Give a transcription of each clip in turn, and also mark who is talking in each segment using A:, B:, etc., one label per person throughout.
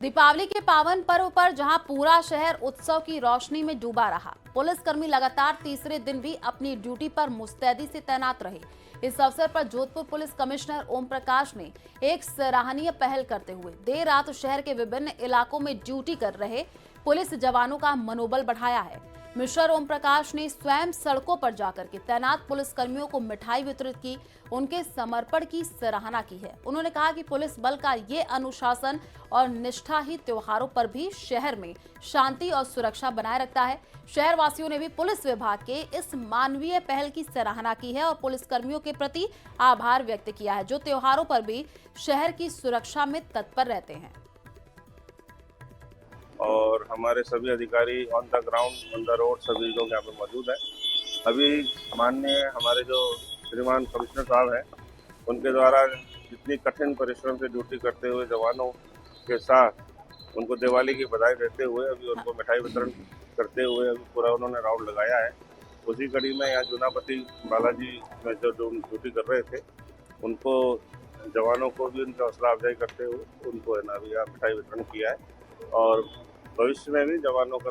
A: दीपावली के पावन पर्व पर जहां पूरा शहर उत्सव की रोशनी में डूबा रहा, पुलिसकर्मी लगातार तीसरे दिन भी अपनी ड्यूटी पर मुस्तैदी से तैनात रहे। इस अवसर पर जोधपुर पुलिस कमिश्नर ओम प्रकाश ने एक सराहनीय पहल करते हुए देर रात शहर के विभिन्न इलाकों में ड्यूटी कर रहे पुलिस जवानों का मनोबल बढ़ाया है। मिस्टर ओम प्रकाश ने स्वयं सड़कों पर जाकर के तैनात पुलिसकर्मियों को मिठाई वितरित की, उनके समर्पण की सराहना की है। उन्होंने कहा कि पुलिस बल का ये अनुशासन और निष्ठा ही त्योहारों पर भी शहर में शांति और सुरक्षा बनाए रखता है। शहर वासियों ने भी पुलिस विभाग के इस मानवीय पहल की सराहना की है और पुलिसकर्मियों के प्रति आभार व्यक्त किया है, जो त्योहारों पर भी शहर की सुरक्षा में तत्पर रहते हैं।
B: और हमारे सभी अधिकारी on the ground on the road सभी लोग यहाँ पे मौजूद हैं। अभी माननीय हमारे जो श्रीमान कमिश्नर साहब हैं, उनके द्वारा जितनी कठिन परिश्रम से ड्यूटी करते हुए जवानों के साथ उनको दिवाली की बधाई देते हुए अभी उनको मिठाई वितरण करते हुए अभी पूरा उन्होंने राउंड लगाया है। उसी कड़ी में यहाँ जूनापति बालाजी में जो ड्यूटी कर रहे थे, उनको जवानों को भी उनका हौसला अफजाई करते हुए उनको है ना अभी यहाँ मिठाई वितरण किया है और भविष्य में भी जवानों का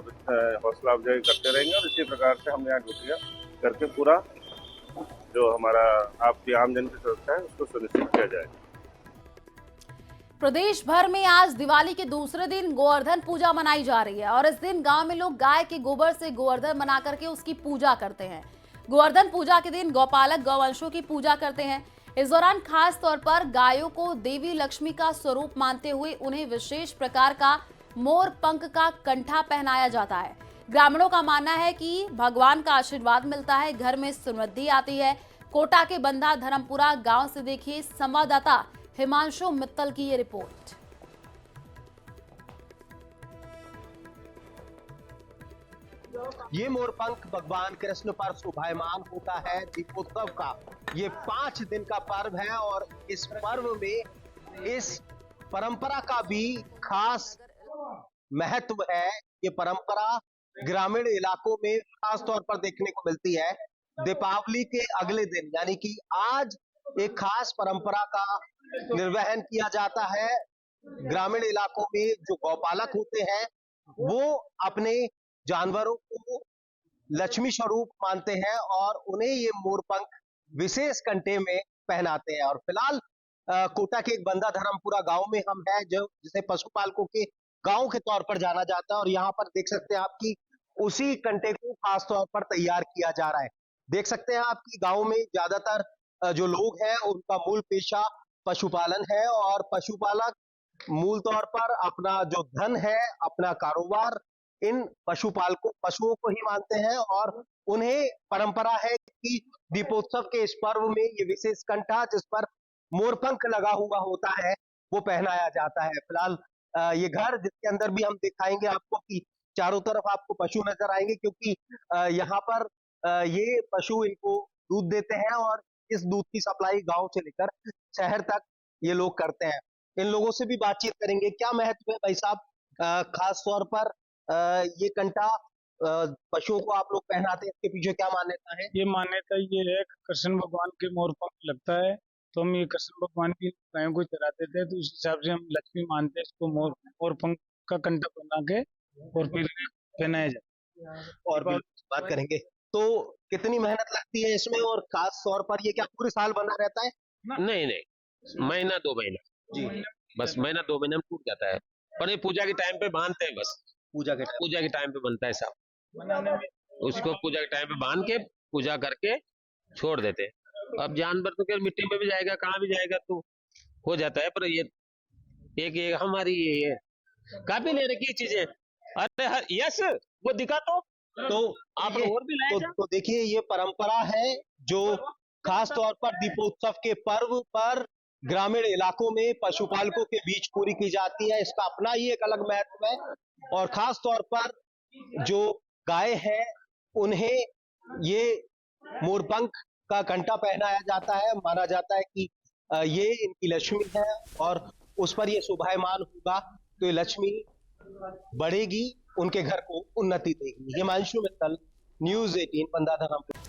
B: हौसला अफजाई करते रहेंगे और इसी प्रकार से हम यहाँ ड्यूटियाँ करके पूरा जो हमारा आपकी आमजन की सुरक्षा है उसको सुनिश्चित किया जाएगा।
A: प्रदेश भर में आज दिवाली के दूसरे दिन गोवर्धन पूजा मनाई जा रही है और इस दिन गांव में लोग गाय के गोबर से गोवर्धन बना करके उसकी पूजा करते हैं। गोवर्धन पूजा के दिन गौपालक गौवंशों की पूजा करते हैं। इस दौरान खास तौर पर गायों को देवी लक्ष्मी का स्वरूप मानते हुए उन्हें विशेष प्रकार का मोर पंख का कंठा पहनाया जाता है। ग्रामीणों का मानना है कि भगवान का आशीर्वाद मिलता है, घर में समृद्धि आती है। कोटा के बंधा धर्मपुरा गांव से देखिए संवाददाता हिमांशु मित्तल की ये रिपोर्ट।
C: ये मोरपंख भगवान कृष्ण पर शोभायमान होता है। दीपोत्सव का ये 5 दिन का पर्व है और इस पर्व में इस परंपरा का भी खास महत्व है। ये परंपरा ग्रामीण इलाकों में खास तौर पर देखने को मिलती है। दीपावली के अगले दिन यानी कि आज एक खास परंपरा का निर्वहन किया जाता है। ग्रामीण इलाकों में जो गौपालक होते हैं वो अपने जानवरों को लक्ष्मी स्वरूप मानते हैं और उन्हें ये मोरपंख विशेष कंठे में पहनाते हैं। और फिलहाल कोटा के एक बंदा धर्मपुरा गांव में हम हैं, जो जिसे पशुपालकों के गांव के तौर पर जाना जाता है और यहाँ पर देख सकते हैं आपकी उसी कंटे को खास तौर पर तैयार किया जा रहा है। देख सकते हैं आपकी गांव में ज्यादातर जो लोग हैं उनका मूल पेशा पशुपालन है और पशुपालक मूल तौर पर अपना जो धन है, अपना कारोबार इन पशुओं को ही मानते हैं और उन्हें परंपरा है कि दीपोत्सव के इस पर्व में ये विशेष कंठा जिस पर मोरपंख लगा हुआ होता है वो पहनाया जाता है। फिलहाल ये घर जिसके अंदर भी हम दिखाएंगे आपको कि चारों तरफ आपको पशु नजर आएंगे, क्योंकि यहाँ पर ये पशु इनको दूध देते हैं और इस दूध की सप्लाई गांव से लेकर शहर तक ये लोग करते हैं। इन लोगों से भी बातचीत करेंगे। क्या महत्व है भाई साहब, खास तौर पर ये कंटा पशुओं को आप लोग पहनाते हैं, इसके पीछे क्या मान्यता है?
D: ये मान्यता ये है, कृष्ण भगवान के मोर पंख लगता है तो हम ये कृष्ण भगवान की गायों को चराते थे, तो उस हिसाब से हम लक्ष्मी मानते हैं इसको। मोर पंख का कंठा बना के और फिर पहनाया जाता है।
C: और भी बात करेंगे। तो कितनी मेहनत लगती है इसमें और खास तौर पर ये क्या पूरे साल बना रहता है?
E: नहीं नहीं, महीना 2 महीना
C: जी,
E: बस, महीना 2 महीने में टूट जाता है। पर ये पूजा के टाइम पे बांधते हैं बस,
C: पूजा
E: पूजा के टाइम पे बनता है साहब।
D: बनाने में
E: उसको पूजा के टाइम पे बांध के पूजा करके छोड़ देते हैं। अब जानवर तो क्या मिट्टी में भी जाएगा, कहाँ भी जाएगा तो हो जाता है। पर ये एक हमारी ये काफी लेने की चीजें। अरे यस, वो दिखा तो आप
C: ये
E: और भी लाए
C: तो देखिए ये परंपरा है जो खास तौर पर दीपोत्सव के पर्व पर ग्रामीण इलाकों में पशुपालकों के बीच पूरी की जाती है। इसका अपना ही एक अलग महत्व है और खास तौर पर जो गाय है उन्हें ये मोरपंख का कंठा पहनाया जाता है। माना जाता है कि ये इनकी लक्ष्मी है और उस पर ये शोभायमान होगा तो ये लक्ष्मी बढ़ेगी, उनके घर को उन्नति देगी। हिमांशु मित्तल, न्यूज़ 18 बंदा धर्मपुरा।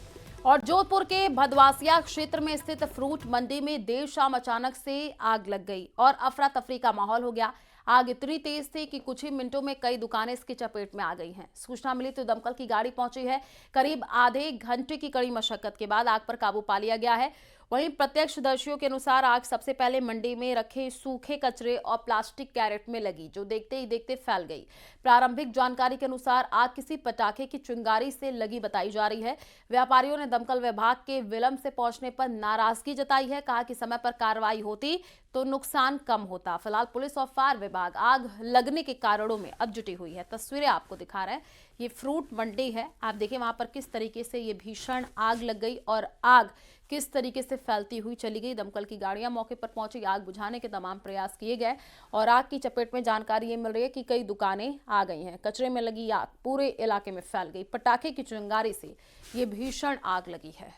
A: और जोधपुर के भदवासिया क्षेत्र में स्थित फ्रूट मंडी में देर शाम अचानक से आग लग गई और अफरा तफरी का माहौल हो गया। आग इतनी तेज थी कि कुछ ही मिनटों में कई दुकानें इसकी चपेट में आ गई हैं। सूचना मिली तो दमकल की गाड़ी पहुंची है। करीब आधे घंटे की कड़ी मशक्कत के बाद आग पर काबू पा लिया गया है। वहीं प्रत्यक्षदर्शियों के अनुसार आग सबसे पहले मंडी में रखे सूखे कचरे और प्लास्टिक कैरेट में लगी, जो देखते ही देखते फैल गई। प्रारंभिक जानकारी के अनुसार आग किसी पटाखे की चिंगारी से लगी बताई जा रही है। व्यापारियों ने दमकल विभाग के विलंब से पहुंचने पर नाराजगी जताई है। कहा कि समय पर कार्रवाई होती तो नुकसान कम होता। फिलहाल पुलिस और फायर विभाग आग लगने के कारणों में अब जुटी हुई है। तस्वीरें आपको दिखा रहे हैं, ये फ्रूट मंडी है। आप देखिए वहां पर किस तरीके से ये भीषण आग लग गई और आग किस तरीके से फैलती हुई चली गई। दमकल की गाड़ियां मौके पर पहुंची, आग बुझाने के तमाम प्रयास किए गए और आग की चपेट में जानकारी ये मिल रही है कि कई दुकानें आ गई हैं। कचरे में लगी आग पूरे इलाके में फैल गई। पटाखे की चिंगारी से ये भीषण आग लगी है।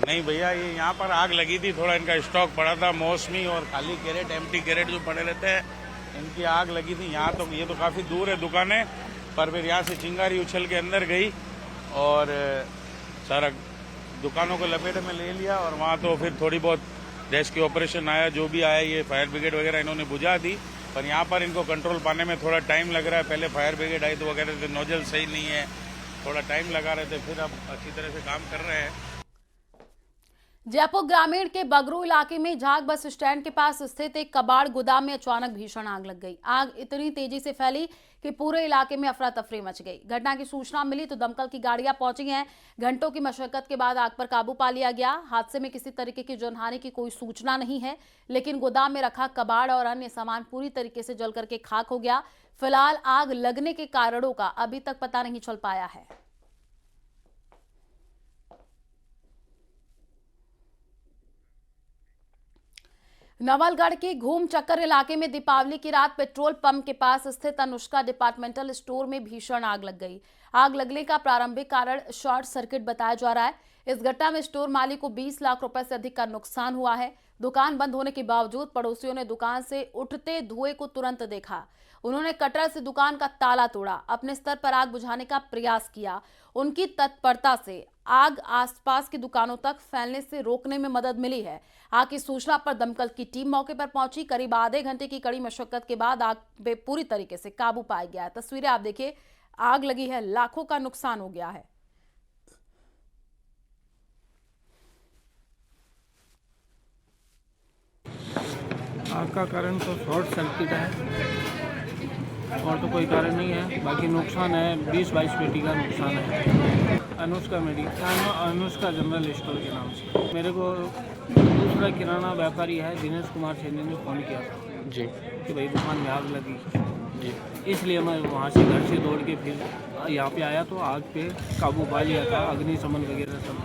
F: नहीं भैया, ये यहाँ पर आग लगी थी, थोड़ा इनका स्टॉक पड़ा था, मौसमी और खाली कैरेट, एम्प्टी कैरेट जो पड़े रहते हैं, इनकी आग लगी थी। यहाँ तो ये तो काफ़ी दूर है दुकानें, पर फिर यहाँ से चिंगारी उछल के अंदर गई और सारा दुकानों को लपेटे में ले लिया। और वहाँ तो फिर थोड़ी बहुत रेस्क्यू ऑपरेशन आया, जो भी आया, ये फायर ब्रिगेड वगैरह इन्होंने बुझा दी, पर यहाँ पर इनको कंट्रोल पाने में थोड़ा टाइम लग रहा है। पहले फायर ब्रिगेड आई तो वगैरह थे, नोजल सही नहीं है, थोड़ा टाइम लगा रहे थे, फिर अब अच्छी तरह से काम कर रहे हैं।
A: जयपुर ग्रामीण के बगरू इलाके में झाग बस स्टैंड के पास स्थित एक कबाड़ गोदाम में अचानक भीषण आग लग गई। आग इतनी तेजी से फैली कि पूरे इलाके में अफरा तफरी मच गई। घटना की सूचना मिली तो दमकल की गाड़ियां पहुंची हैं। घंटों की मशक्कत के बाद आग पर काबू पा लिया गया। हादसे में किसी तरीके की जनहानि की कोई सूचना नहीं है, लेकिन गोदाम में रखा कबाड़ और अन्य सामान पूरी तरीके से जल करके खाक हो गया। फिलहाल आग लगने के कारणों का अभी तक पता नहीं चल पाया है। नवलगढ़ के घूम चक्कर इलाके में दीपावली की रात पेट्रोल पंप के पास स्थित अनुष्का डिपार्टमेंटल स्टोर में भीषण आग लग गई। आग लगने का प्रारंभिक कारण शॉर्ट सर्किट बताया जा रहा है। इस घटना में स्टोर मालिक को 20 लाख रुपए से अधिक का नुकसान हुआ है। दुकान बंद होने के बावजूद पड़ोसियों ने दुकान से उठते धुएं को तुरंत देखा। उन्होंने कटर से दुकान का ताला तोड़ा, अपने स्तर पर आग बुझाने का प्रयास किया। उनकी तत्परता से आग आसपास की दुकानों तक फैलने से रोकने में मदद मिली है। आग की सूचना पर दमकल की टीम मौके पर पहुंची। करीब आधे घंटे की कड़ी मशक्कत के बाद आग पे पूरी तरीके से काबू पाया गया है। तस्वीरें आप देखिए, आग लगी है, लाखों का नुकसान हो गया है।
G: आग का कारण तो शॉर्ट सर्किट है और तो कोई कारण नहीं है। बाकी नुकसान है 20-22 पेटी का नुकसान है। अनुष्का अनुष्का जनरल स्टोर के नाम से। मेरे को दूसरा किराना व्यापारी है दिनेश कुमार सेनी ने फ़ोन किया था जी कि भाई दुकान में आग लगी जी, इसलिए मैं वहाँ से घर से दौड़ के फिर यहाँ पे आया तो आग पे काबू पा लिया था। अग्निशमन वगैरह सब